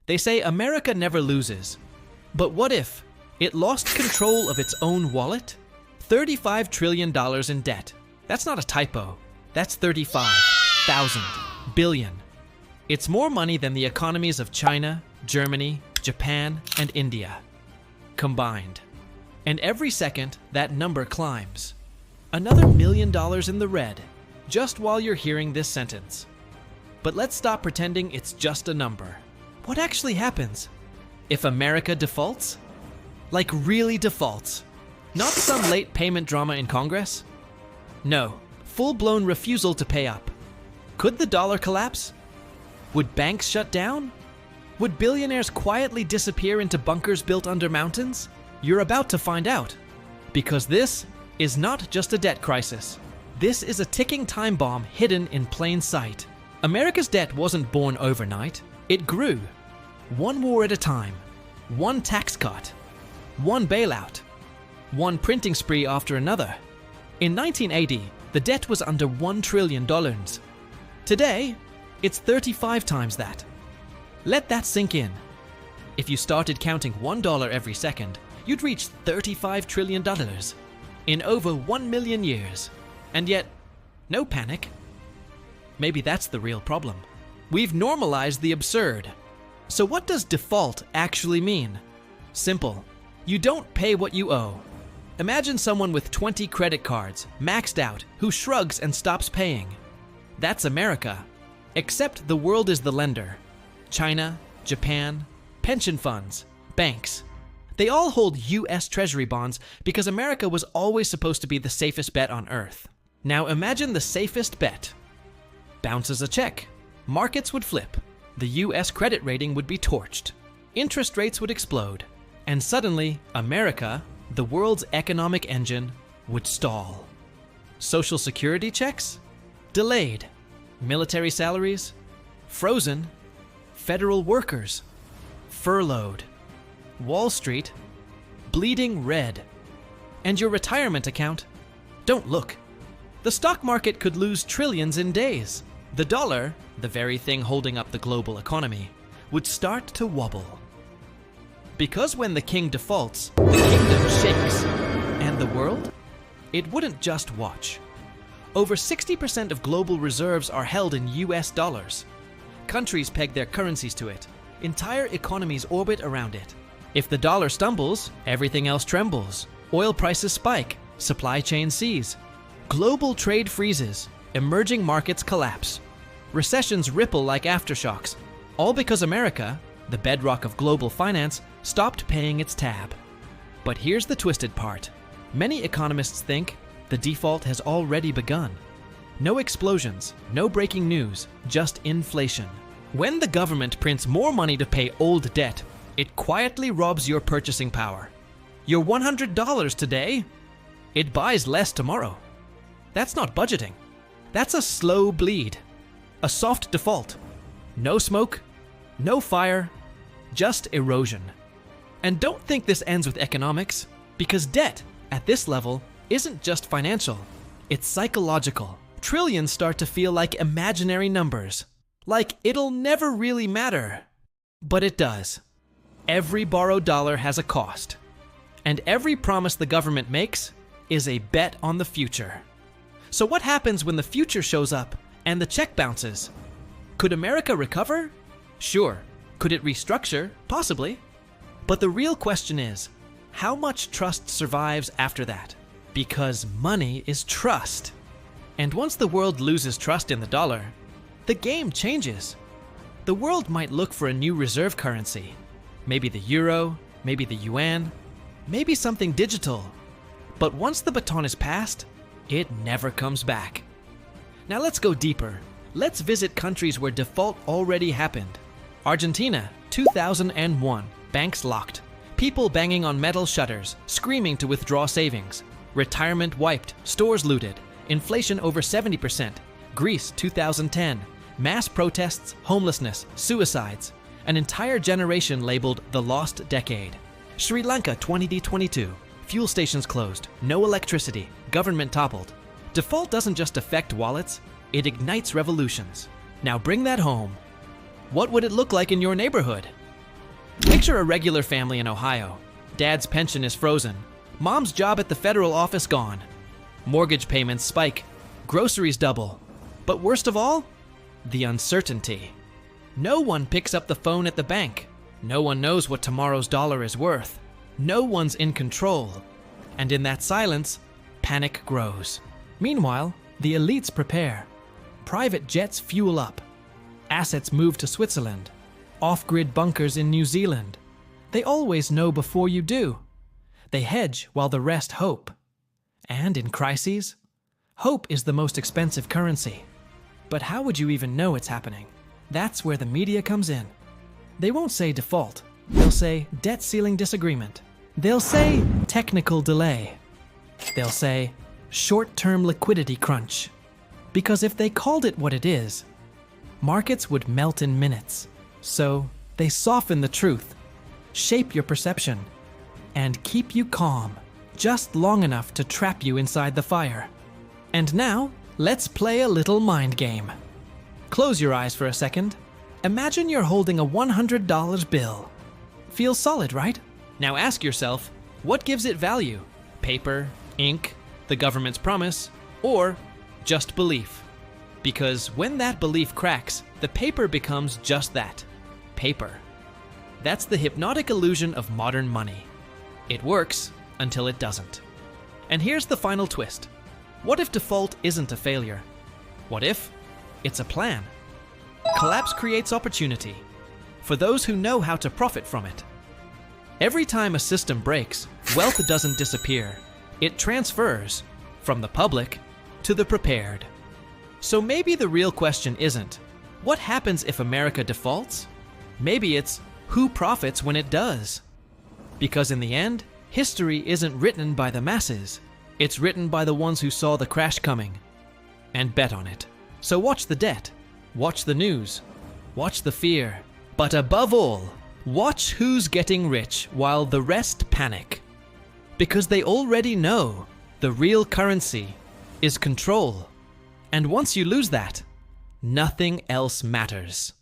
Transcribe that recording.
They say America never loses. But what if it lost control of its own wallet? $35 trillion in debt. That's not a typo. That's 35,000 billion. It's more money than the economies of China, Germany, Japan, and India combined. And every second, that number climbs. Another $1 million in the red, just while you're hearing this sentence. But let's stop pretending it's just a number. What actually happens if America defaults? Like really defaults. Not some late payment drama in Congress. No, full-blown refusal to pay up. Could the dollar collapse? Would banks shut down? Would billionaires quietly disappear into bunkers built under mountains? You're about to find out. Because this is not just a debt crisis. This is a ticking time bomb hidden in plain sight. America's debt wasn't born overnight. It grew. One war at a time. One tax cut. One bailout. One printing spree after another. In 1980, the debt was under $1 trillion. Today, it's 35 times that. Let that sink in. If you started counting $1 every second, you'd reach $35 trillion in over 1 million years. And yet, no panic. Maybe that's the real problem. We've normalized the absurd. So what does default actually mean? Simple. You don't pay what you owe. Imagine someone with 20 credit cards, maxed out, who shrugs and stops paying. That's America. Except the world is the lender. China, Japan, pension funds, banks. They all hold US Treasury bonds because America was always supposed to be the safest bet on Earth. Now imagine the safest bet. Bounces a check. Markets would flip. The US credit rating would be torched. Interest rates would explode. And suddenly, America, the world's economic engine, would stall. Social security checks? Delayed. Military salaries? Frozen. Federal workers? Furloughed. Wall Street? Bleeding red. And your retirement account? Don't look. The stock market could lose trillions in days. The dollar, the very thing holding up the global economy, would start to wobble. Because when the king defaults, the kingdom shakes. And the world? It wouldn't just watch. Over 60% of global reserves are held in US dollars. Countries peg their currencies to it. Entire economies orbit around it. If the dollar stumbles, everything else trembles. Oil prices spike, supply chains seize. Global trade freezes, emerging markets collapse. Recessions ripple like aftershocks, all because America, the bedrock of global finance, stopped paying its tab. But here's the twisted part. Many economists think the default has already begun. No explosions, no breaking news, just inflation. When the government prints more money to pay old debt, it quietly robs your purchasing power. Your $100 today, it buys less tomorrow. That's not budgeting. That's a slow bleed. A soft default. No smoke, no fire, just erosion. And don't think this ends with economics, because debt, at this level, isn't just financial. It's psychological. Trillions start to feel like imaginary numbers. Like it'll never really matter. But it does. Every borrowed dollar has a cost. And every promise the government makes is a bet on the future. So what happens when the future shows up and the check bounces? Could America recover? Sure. Could it restructure? Possibly. But the real question is, how much trust survives after that? Because money is trust. And once the world loses trust in the dollar, the game changes. The world might look for a new reserve currency. Maybe the euro, maybe the yuan, maybe something digital. But once the baton is passed, it never comes back. Now let's go deeper. Let's visit countries where default already happened. Argentina, 2001, banks locked. People banging on metal shutters, screaming to withdraw savings. Retirement wiped, stores looted. Inflation over 70%. Greece, 2010. Mass protests, homelessness, suicides. An entire generation labeled the lost decade. Sri Lanka, 2022. Fuel stations closed, no electricity, government toppled. Default doesn't just affect wallets, it ignites revolutions. Now bring that home. What would it look like in your neighborhood? Picture a regular family in Ohio. Dad's pension is frozen. Mom's job at the federal office gone. Mortgage payments spike. Groceries double. But worst of all, the uncertainty. No one picks up the phone at the bank. No one knows what tomorrow's dollar is worth. No one's in control. And in that silence, panic grows. Meanwhile, the elites prepare. Private jets fuel up. Assets move to Switzerland. Off-grid bunkers in New Zealand. They always know before you do. They hedge while the rest hope. And in crises, hope is the most expensive currency. But how would you even know it's happening? That's where the media comes in. They won't say default. They'll say debt ceiling disagreement. They'll say technical delay. They'll say short-term liquidity crunch. Because if they called it what it is, markets would melt in minutes. So they soften the truth, shape your perception, and keep you calm, just long enough to trap you inside the fire. And now, let's play a little mind game. Close your eyes for a second. Imagine you're holding a $100 bill. Feels solid, right? Now ask yourself, what gives it value? Paper, ink, the government's promise, or just belief? Because when that belief cracks, the paper becomes just that, paper. That's the hypnotic illusion of modern money. It works until it doesn't. And here's the final twist. What if default isn't a failure? What if it's a plan? Collapse creates opportunity for those who know how to profit from it. Every time a system breaks, wealth doesn't disappear. It transfers from the public to the prepared. So maybe the real question isn't, what happens if America defaults? Maybe it's, who profits when it does? Because in the end, history isn't written by the masses. It's written by the ones who saw the crash coming and bet on it. So watch the debt, watch the news, watch the fear, but above all, watch who's getting rich while the rest panic. Because they already know the real currency is control. And once you lose that, nothing else matters.